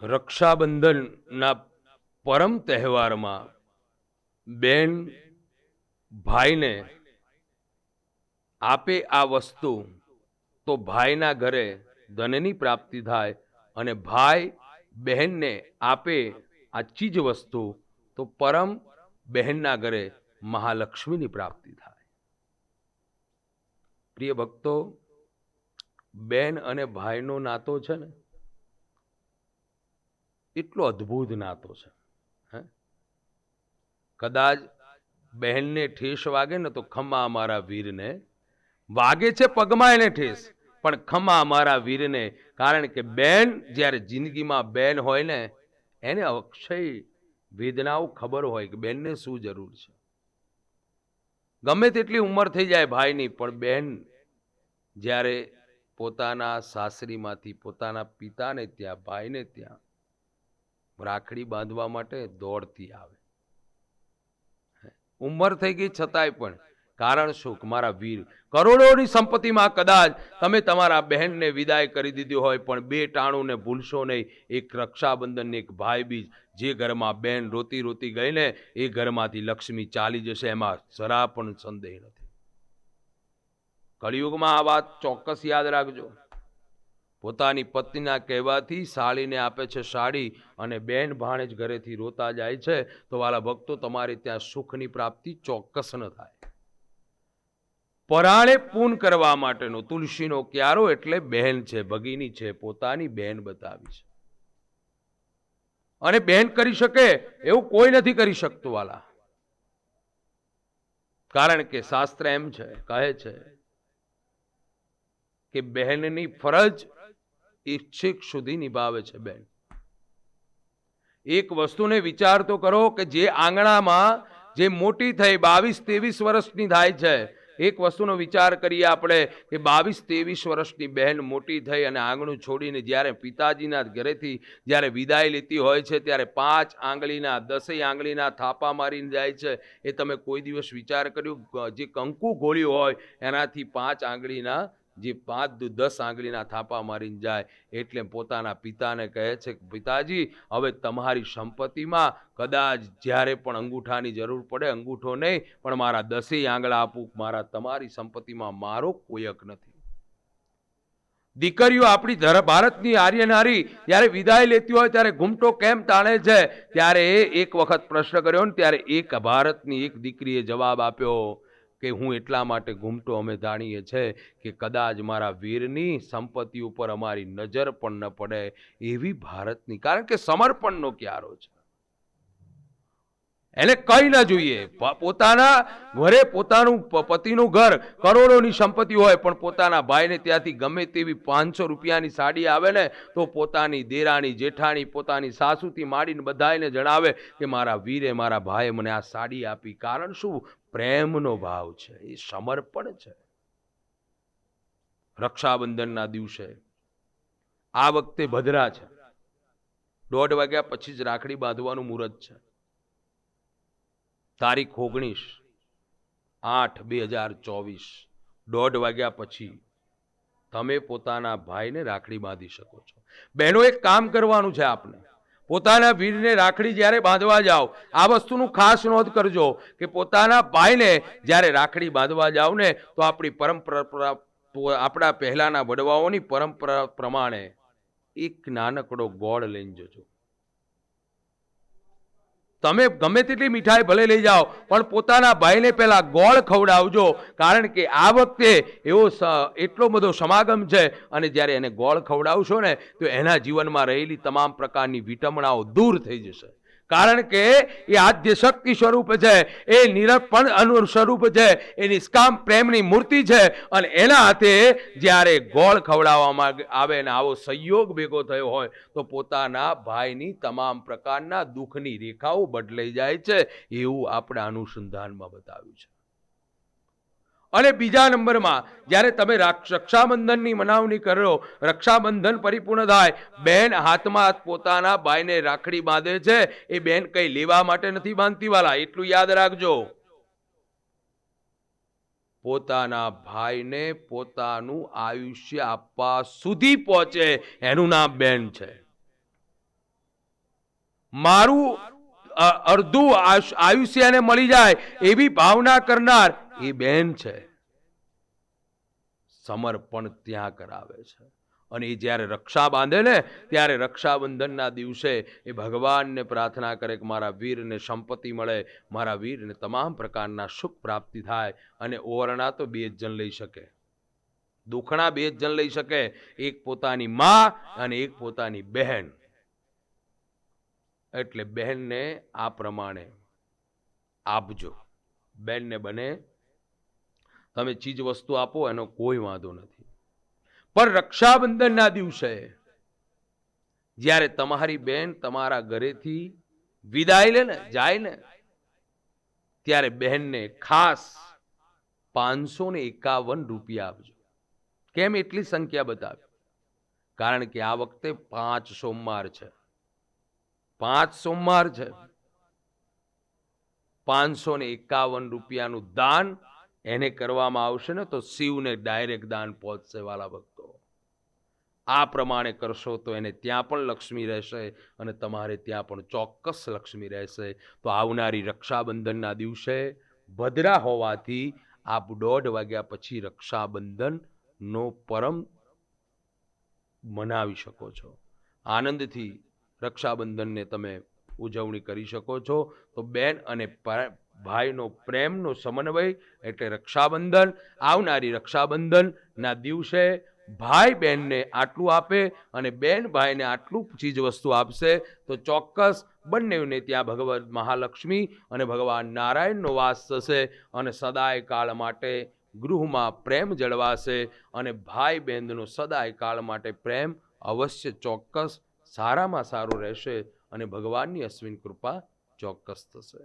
રક્ષાબંધનના પરમ તહેવારમાં બેન ભાઈને આપે આ વસ્તુ તો ભાઈના ઘરે ધનની પ્રાપ્તિ થાય, અને ભાઈ બહેનને આપે આ ચીજ વસ્તુ તો પરમ બહેનના ઘરે મહાલક્ષ્મીની પ્રાપ્તિ થાય. પ્રિય ભક્તો, બેન અને ભાઈનો નાતો છે ને, એટલો અદ્ભુત નાતો છે. કદાચ બહેનને ઠેસ વાગે ને તો ખમ્મા અમારા વીરને વાગે છે, પગમાં એને ઠેસ, પણ ખમ્મા અમારા વીરને. કારણ કે બેન જ્યારે જિંદગીમાં બેન હોય ને, એને અક્ષય વેદનાઓ ખબર હોય કે બેનને શું જરૂર છે. ગમે તેટલી ઉંમર થઈ જાય ભાઈની, પણ બેન જ્યારે પોતાના સાસરીમાંથી પોતાના પિતાને ત્યાં, ભાઈને ત્યાં રાખડી બાંધવા માટે દોડતી આવે. ઉંમર થઈ ગઈ છતાંય પણ. કારણ શું? કે મારા વીર. કરોડોની સંપત્તિમાં કદાચ તમે તમારા બહેનને વિદાય કરી દીધી હોય, પણ બે ટાણુંને ભૂલશો નહીં. એક રક્ષાબંધન, એક ભાઈ બીજ. જે ઘરમાં બેન રોતી રોતી ગઈ ને, એ ઘરમાંથી લક્ષ્મી ચાલી જશે, એમાં જરા પણ સંદેહ નથી. કળિયુગમાં આ વાત ચોક્કસ યાદ રાખજો. પોતાની પત્નીના કહેવાથી સાળીને આપે છે સાડી, અને બેન ભાણેજ ઘરેથી રોતા જાય છે, તો વાલા ભક્તો, તમારે ત્યાં સુખની પ્રાપ્તિ ચોક્કસ ન થાય. પરાણે પૂન કરવા માટેનો તુલસીનો ક્યારો એટલે બહેન છે, ભગીની છે, પોતાની બહેન બતાવી છે. અને બહેન કરી શકે એવું કોઈ નથી કરી શકતું વાલા. કારણ કે શાસ્ત્ર એમ છે, કહે છે કે બહેનની ફરજ ઈચ્છિક સુધી નિભાવે છે બેન. એક વસ્તુને વિચાર તો કરો કે જે આંગણામાં જે મોટી થઈ 22-23 વર્ષની થાય છે, એક વસ્તુનો વિચાર કરીએ આપણે કે 22-23 વર્ષની બહેન મોટી થઈ અને આંગણું છોડીને જ્યારે પિતાજીના ઘરેથી જ્યારે વિદાય લેતી હોય છે, ત્યારે 5 આંગળીના 10 આંગળીના થાપા મારીને જાય છે. એ તમે કોઈ દિવસ વિચાર કર્યો? જે કંકુ ગોળ્યું હોય એનાથી 5 આંગળીના, જે 5-10 આંગળીના થાપા મારીને જાય. એટલે પોતાના પિતાને કહે છે કે પિતાજી, હવે તમારી સંપત્તિમાં કદાચ જ્યારે પણ અંગૂઠાની જરૂર પડે, અંગૂઠો નહીં પણ મારા 10 આંગળા આપું. મારા તમારી સંપત્તિમાં મારો કોઈ હક નથી. દીકરીઓ આપણી ભારતની આર્ય નારી જ્યારે વિદાય લેતી હોય ત્યારે ઘૂમટો કેમ તાણે છે? ત્યારે એક વખત પ્રશ્ન કર્યો ને, ત્યારે એક ભારતની એક દીકરીએ જવાબ આપ્યો કે હું એટલા માટે ઘૂમટો અમે તાણીએ છે કે કદાચ મારા વીરની સંપત્તિ ઉપર અમારી નજર પણ ન પડે, એવી ભારતની. કારણ કે સમર્પણનો ક્યારો છે. એને કઈ ન જોઈએ. પોતાના ઘરે પોતાનું પતિનું ઘર, કરોડોની સંપત્તિ હોય, પણ પોતાના ભાઈને ત્યાંથી ગમે તેવી 500 રૂપિયાની સાડી આવે ને, તો પોતાની દેરાણી જેઠાણી, પોતાની સાસુથી માંડીને બધાને જણાવે કે મારા વીરે, મારા ભાઈએ મને આ સાડી આપી. કારણ શું? પ્રેમનો ભાવ છે, એ સમર્પણ છે. રક્ષાબંધનના દિવસે આ વખતે ભદ્રા છે, 1:30 વાગ્યા પછી જ રાખડી બાંધવાનું મુહૂર્ત છે. તારીખ 19/8/2024, 1:30 વાગ્યા પછી તમે પોતાના ભાઈને રાખડી બાંધી શકો છો. બહેનો, એક કામ કરવાનું છે આપને. પોતાના વીરને રાખડી જ્યારે બાંધવા જાઓ, આ વસ્તુનું ખાસ નોંધ કરજો કે પોતાના ભાઈને જ્યારે રાખડી બાંધવા જાઓ ને, તો આપણી પરંપરા, આપણા પહેલાના વડવાઓની પરંપરા પ્રમાણે એક નાનકડો ગોળ લઈને જજો. તમે ગમે તેટલી મીઠાઈ ભલે લઈ જાઓ, પણ પોતાના ભાઈને પહેલા ગોળ ખવડાવજો. કારણ કે આ વખતે એવો એટલો બધો સમાગમ છે, અને જ્યારે એને ગોળ ખવડાવશો ને, તો એના જીવનમાં રહેલી તમામ પ્રકારની વિટમણાઓ દૂર થઈ જશે. કારણ કે એ આદ્ય શક્તિ સ્વરૂપ છે, એ નિરપણ સ્વરૂપ છે, એ નિષ્કામ પ્રેમની મૂર્તિ છે. અને એના હાથે જ્યારે ગોળ ખવડાવવામાં આવે ને આવો સંયોગ ભેગો થયો હોય, તો પોતાના ભાઈની તમામ પ્રકારના દુઃખની રેખાઓ બદલાઈ જાય છે. એવું આપણે અનુસંધાનમાં બતાવ્યું છે. અને બીજા નંબરમાં, જ્યારે તમે રક્ષાબંધનની મનાવણી કરો, રક્ષાબંધન પરિપૂર્ણ થાય, બેન હાથમાં પોતાના ભાઈને રાખડી બાંધે છે. એ બેન કઈ લેવા માટે નથી બાંધતી વાલા, એટલું યાદ રાખજો. પોતાના ભાઈને પોતાનું આયુષ્ય આપવા સુધી પહોંચે, એનું નામ બેન છે. મારું અડધું આયુષ્ય એને મળી જાય એવી ભાવના કરનાર એ બેન છે. સમર્પણ ત્યાં કરાવે છે. અને એ જ્યારે રક્ષા બાંધે ને ત્યારે રક્ષાબંધનના દિવસે એ ભગવાનને પ્રાર્થના કરે કે મારા વીરને સંપત્તિ મળે, મારા વીરને તમામ પ્રકારના સુખ પ્રાપ્તિ થાય. અને ઓરણા તો બે જ જણ લઈ શકે, દુખણા બે જ જણ લઈ શકે, એક પોતાની માં અને એક પોતાની બહેન. એટલે બહેનને આ પ્રમાણે આપજો. બહેનને બને તમે ચીજ વસ્તુ આપો એનો કોઈ વાંધો નથી, પણ રક્ષાબંધનના દિવસે જ્યારે તમારી બેન તમારા ઘરેથી વિદાય લે ને, જાય ને, ત્યારે બહેનને ખાસ 551 રૂપિયા આપજો. કેમ એટલી સંખ્યા બતાવી? કારણ કે આ વખતે 5 સોમવાર છે. 5 સોમવાર છે. 551 રૂપિયાનું દાન એને કરવામાં આવશે ને તો શિવને ડાયરેક્ટ દાન પહોંચશે. વાલા ભક્તો, આ પ્રમાણે કરશો તો એને ત્યાં પણ લક્ષ્મી રહેશે અને તમારે ત્યાં પણ ચોક્કસ લક્ષ્મી રહેશે. તો આવનારી રક્ષાબંધનના દિવસે ભદ્રા હોવાથી આપ 1:30 વાગ્યા પછી રક્ષાબંધનનો પરમ મનાવી શકો છો. આનંદથી રક્ષાબંધનને તમે ઉજવણી કરી શકો છો. તો બેન અને ભાઈનો પ્રેમનો સમન્વય એટલે રક્ષાબંધન. આવનારી રક્ષાબંધનના દિવસે ભાઈ બહેનને આટલું આપે અને બેન ભાઈને આટલું ચીજ વસ્તુ આપશે તો ચોક્કસ બંનેને ત્યાં ભગવત મહાલક્ષ્મી અને ભગવાન નારાયણનો વાસ થશે અને સદાય કાળ માટે ગૃહમાં પ્રેમ જળવાશે અને ભાઈ બહેનનો સદાય કાળ માટે પ્રેમ અવશ્ય ચોક્કસ સારામાં સારું રહેશે અને ભગવાનની અશ્વિન કૃપા ચોક્કસ થશે.